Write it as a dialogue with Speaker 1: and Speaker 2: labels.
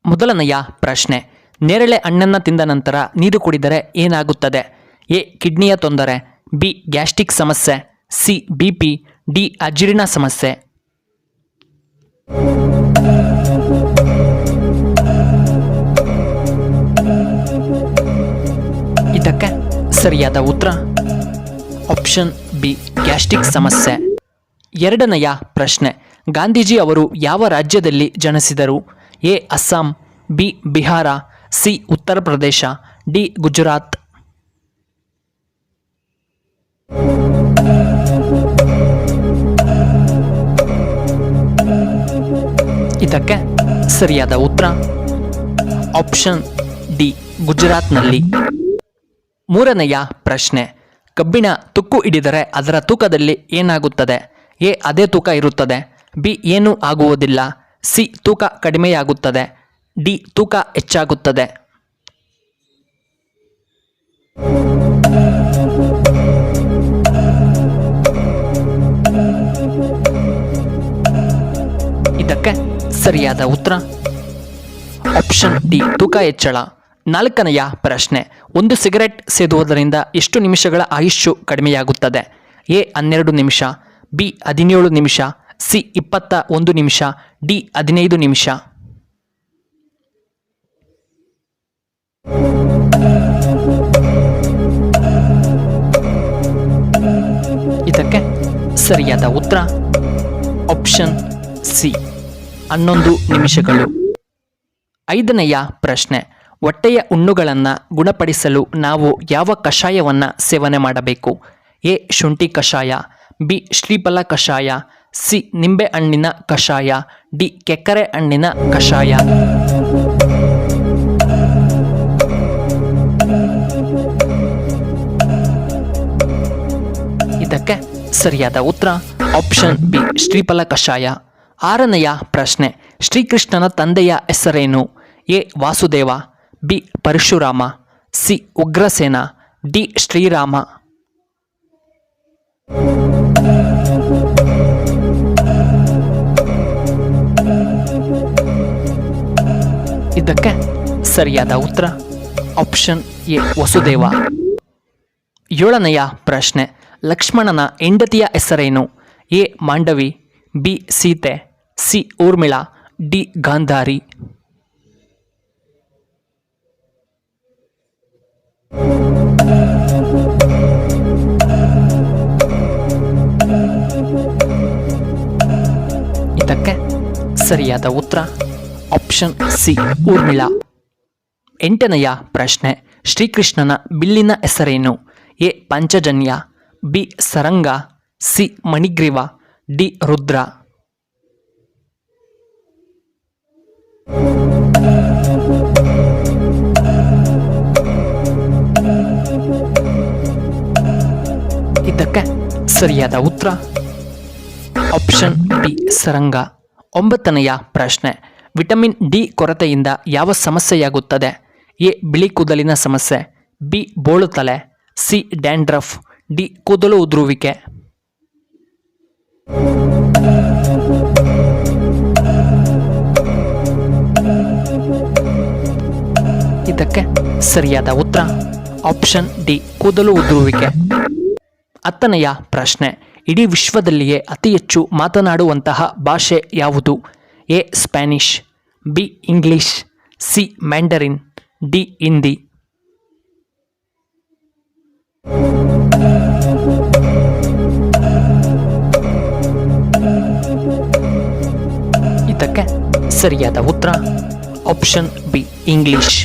Speaker 1: ಮೊದಲನೆಯ ಪ್ರಶ್ನೆ, ನೇರಳೆ ಹಣ್ಣನ್ನು ತಿಂದ ನಂತರ ನೀರು ಕುಡಿದರೆ ಏನಾಗುತ್ತದೆ? ಎ. ಕಿಡ್ನಿಯ ತೊಂದರೆ, ಬಿ. ಗ್ಯಾಸ್ಟ್ರಿಕ್ ಸಮಸ್ಯೆ, ಸಿ. BP, D. ಅಜೀರ್ಣ ಸಮಸ್ಯೆ. ಇದಕ್ಕೆ ಸರಿಯಾದ ಉತ್ತರ ಆಪ್ಷನ್ ಬಿ, ಗ್ಯಾಸ್ಟ್ರಿಕ್ ಸಮಸ್ಯೆ. ಎರಡನೆಯ ಪ್ರಶ್ನೆ, ಗಾಂಧೀಜಿ ಅವರು ಯಾವ ರಾಜ್ಯದಲ್ಲಿ ಜನಿಸಿದರು? A. Assam, B. Bihar, C. Uttar Pradesh, D. Gujarat. ಇದಕ್ಕೆ ಸರಿಯಾದ ಉತ್ತರ ಆಪ್ಷನ್ ಡಿ, ಗುಜರಾತ್ನಲ್ಲಿ. ಮೂರನೆಯ ಪ್ರಶ್ನೆ, ಕಬ್ಬಿಣ ತುಕ್ಕು ಹಿಡಿದರೆ ಅದರ ತೂಕದಲ್ಲಿ ಏನಾಗುತ್ತದೆ? ಎ. ಅದೇ ತೂಕ ಇರುತ್ತದೆ, ಬಿ. ಏನೂ ಆಗುವುದಿಲ್ಲ, ಸಿ. ತೂಕ ಕಡಿಮೆಯಾಗುತ್ತದೆ, ಡಿ. ತೂಕ ಹೆಚ್ಚಾಗುತ್ತದೆ. ಇದಕ್ಕೆ ಸರಿಯಾದ ಉತ್ತರ ಆಪ್ಷನ್ ಡಿ, ತೂಕ ಹೆಚ್ಚಳ. ನಾಲ್ಕನೆಯ ಪ್ರಶ್ನೆ, ಒಂದು ಸಿಗರೆಟ್ ಸೇದುವುದರಿಂದ ಎಷ್ಟು ನಿಮಿಷಗಳ ಆಯುಷ್ಯು ಕಡಿಮೆಯಾಗುತ್ತದೆ? ಎ. 12 ನಿಮಿಷ, ಬಿ. 17 ನಿಮಿಷ, ಸಿ. 21 ನಿಮಿಷ, ಡಿ. 15 ನಿಮಿಷ. ಇದಕ್ಕೆ ಸರಿಯಾದ ಉತ್ತರ ಆಪ್ಷನ್ ಸಿ, 11 ನಿಮಿಷಗಳು. ಐದನೆಯ ಪ್ರಶ್ನೆ, ಹೊಟ್ಟೆಯ ಹುಣ್ಣುಗಳನ್ನು ಗುಣಪಡಿಸಲು ನಾವು ಯಾವ ಕಷಾಯವನ್ನು ಸೇವನೆ ಮಾಡಬೇಕು? ಎ. ಶುಂಠಿ ಕಷಾಯ, ಬಿ. ಶ್ರೀಫಲ ಕಷಾಯ, ಸಿ. ನಿಂಬೆ ಹಣ್ಣಿನ ಕಷಾಯ, ಡಿ. ಕೆಕ್ಕರೆ ಹಣ್ಣಿನ ಕಷಾಯ. ಇದಕ್ಕೆ ಸರಿಯಾದ ಉತ್ತರ ಆಪ್ಷನ್ ಬಿ, ಶ್ರೀಫಲ ಕಷಾಯ. ಆರನೆಯ ಪ್ರಶ್ನೆ, ಶ್ರೀಕೃಷ್ಣನ ತಂದೆಯ ಹೆಸರೇನು? A. Vasudeva, B. Parashurama, C. Ugrasena, D. Shrirama. ಇದಕ್ಕೆ ಸರಿಯಾದ ಉತ್ತರ ಆಪ್ಷನ್ ಎ, ವಸುದೇವ. ಏಳನೆಯ ಪ್ರಶ್ನೆ, ಲಕ್ಷ್ಮಣನ ಹೆಂಡತಿಯ ಹೆಸರೇನು? A. Mandavi, B. Sita, C. Urmila, D. Gandhari. ಇದಕ್ಕೆ ಸರಿಯಾದ ಉತ್ತರ ಆಪ್ಷನ್ ಸಿ, ಊರ್ಮಿಳಾ. ಎಂಟನೆಯ ಪ್ರಶ್ನೆ, ಶ್ರೀಕೃಷ್ಣನ ಬಿಲ್ಲಿನ ಹೆಸರೇನು? A. Panchajanya, B. Saranga, C. Manigriva, D. Rudra. ಇದಕ್ಕೆ ಸರಿಯಾದ ಉತ್ತರ ಆಪ್ಷನ್ ಬಿ, ಸರಂಗ. ಒಂಬತ್ತನೆಯ ಪ್ರಶ್ನೆ, ವಿಟಮಿನ್ ಡಿ ಕೊರತೆಯಿಂದ ಯಾವ ಸಮಸ್ಯೆಯಾಗುತ್ತದೆ? ಎ. ಬಿಳಿ ಕೂದಲಿನ ಸಮಸ್ಯೆ, ಬಿ. ಬೋಳು ತಲೆ, ಸಿ. Dandruff, D. ಕೂದಲು ಉದುರುವಿಕೆ. ಇದಕ್ಕೆ ಸರಿಯಾದ ಉತ್ತರ ಆಪ್ಷನ್ ಡಿ, ಕೂದಲು ಉದುರುವಿಕೆ. ಹತ್ತನೆಯ ಪ್ರಶ್ನೆ, ಇಡೀ ವಿಶ್ವದಲ್ಲಿಯೇ ಅತಿ ಹೆಚ್ಚು ಮಾತನಾಡುವಂತಹ ಭಾಷೆ ಯಾವುದು? A. Spanish, B. English, C. Mandarin, D. Hindi. ಇದಕ್ಕೆ ಸರಿಯಾದ ಉತ್ತರ ಆಪ್ಷನ್ ಬಿ, ಇಂಗ್ಲಿಷ್.